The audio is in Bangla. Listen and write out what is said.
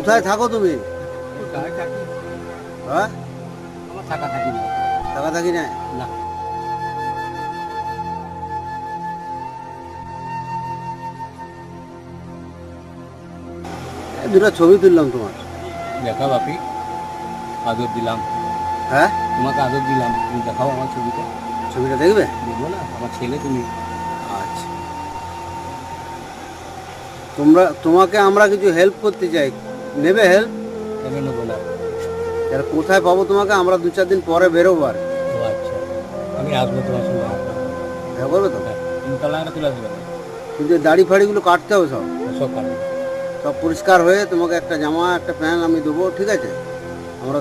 কোথায় থাকো তুমি? কোথায় থাকি? হ্যাঁ, আমার থাকা থাকি না। থাকা থাকি না। না। দুটো ছবি তুললাম তোমার। দেখাও বাপি, আদর দিলাম। হ্যাঁ, তোমাকে আদর দিলাম, তুমি দেখাও আমার ছবিটা। ছবিটা দেখবে? দেখবো না, আমার ছেলে তুমি। আচ্ছা, তোমাকে আমরা কিছু হেল্প করতে চাই, নেবে হেল্প? কেন নেবো না? তাহলে কোথায় পাবো তোমাকে? আমরা 2-4 দিন পরে বেরোবো আর কি। ও আচ্ছা, আমি আসবো তোমার সঙ্গে। দেখা করবে তো? হ্যাঁ, তুমি তলাটা তুলে আসবে না। কিন্তু এই দাড়ি ফাড়িগুলো কাটতে হবে সব, সব কাটবে। সব পরিষ্কার হয়ে তোমাকে একটা জামা একটা প্যান্ট আমি দেবো, ঠিক আছে?